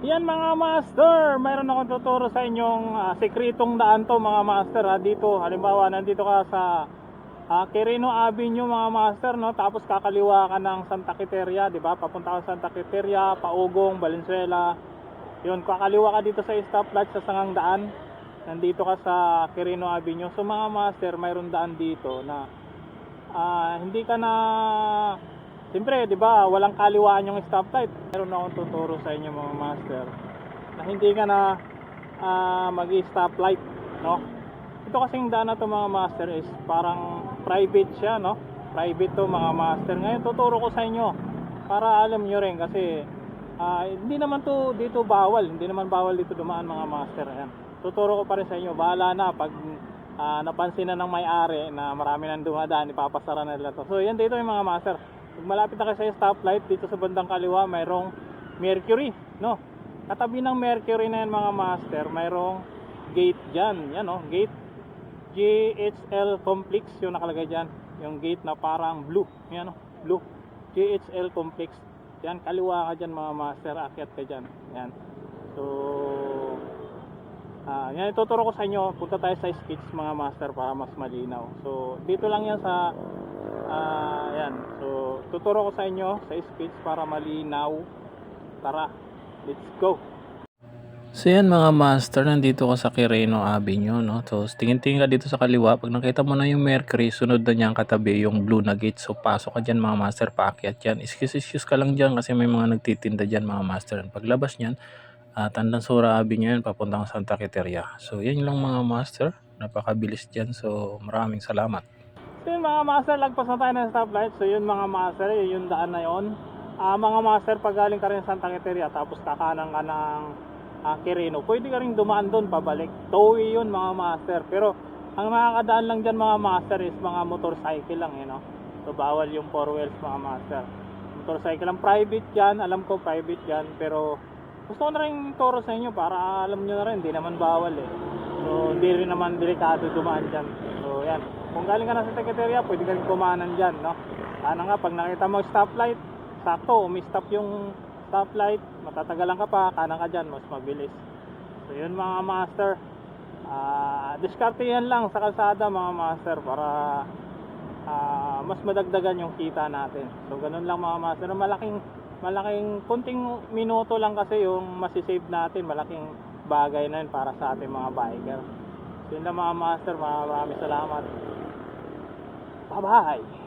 Yan mga master, mayroon akong tuturo sa inyong sekretong daan to mga master dito. Halimbawa, nandito ka sa Quirino Avenue mga master, no? Tapos kakaliwa ka ng Santa Quiteria, di ba? Papunta ka sa Santa Quiteria, Paugong, Valenzuela. Yun, kakaliwa ka dito sa stoplight sa Sangang Daan. Nandito ka sa Quirino Avenue. So mga master, mayroon daan dito na hindi ka na, siyempre, di ba, walang kaliwaan yung stoplight. Meron akong tuturo sa inyo mga master na hindi ka na mag-stoplight, no? Ito kasing daan na to mga master is parang private siya, no? Private to mga master. Ngayon tuturo ko sa inyo para alam nyo rin kasi hindi naman to dito bawal, hindi naman bawal dito dumaan mga master. Ayan. Tuturo ko pa rin sa inyo. Bahala na pag napansin na ng may-ari na marami nang dumadaan, ipapasara na nila to. So yan dito yung mga master. Pag malapit na kayo sa stoplight, dito sa bandang kaliwa mayroong Mercury, no? Katabi ng Mercury na yan mga master, mayroong gate dyan. Yan, no? Gate GHL Complex yung nakalagay dyan. Yung gate na parang blue. Yan, no? Blue. GHL Complex. Yan, kaliwa ka dyan mga master, akyat ka dyan. Yan. So yan ituturo ko sa inyo. Punta tayo sa speech mga master para mas malinaw. So dito lang yan sa yan. So tuturo ko sa inyo sa speech para malinaw. Tara, let's go. So yan mga master, nandito ka sa Quirino Avenue, no? So tingin-tingin ka dito sa kaliwa, pag nakita mo na yung Mercury, sunod na niyan katabi yung blue na gate. So pasok ka dyan mga master, paakyat yan. Excuse ka lang dyan kasi may mga nagtitinda dyan mga master. Paglabas niyan, Tandansura Avenue yan, papuntang Santa Quiteria. So yan lang mga master, napakabilis dyan. So maraming salamat. So yun mga master, lagpas na tayo ng stoplight. So yun mga master, yung daan na yun. Mga master, pag galing ka rin sa Santa Quiteria tapos kakanan ka ng Quirino, pwede ka rin dumaan doon pabalik. Towi yun mga master. Pero ang makakadaan lang dyan mga master is mga motorcycle lang, you know? So bawal yung 4 wheels mga master. Motorcycle lang, private yan. Alam ko private yan, pero gusto ko na rin turo sa inyo para alam nyo na rin, hindi naman bawal eh. So hindi rin naman delikado dumaan dyan. So yan, kung galing ka na sa Secretaria, pwede ka rin kumanan dyan, no? Sana nga pag nakita mo stoplight, sakto, umi-stop yung stoplight, matatagalan ka pa, kanan ka dyan, mas mabilis. So yun mga master, diskarte yan lang sa kalsada mga master para mas madagdagan yung kita natin. So ganun lang mga master, malaking kunting minuto lang kasi yung masisave natin, malaking bagay na yun para sa ating mga biker. So yun lang mga master, maraming salamat. Bye bye.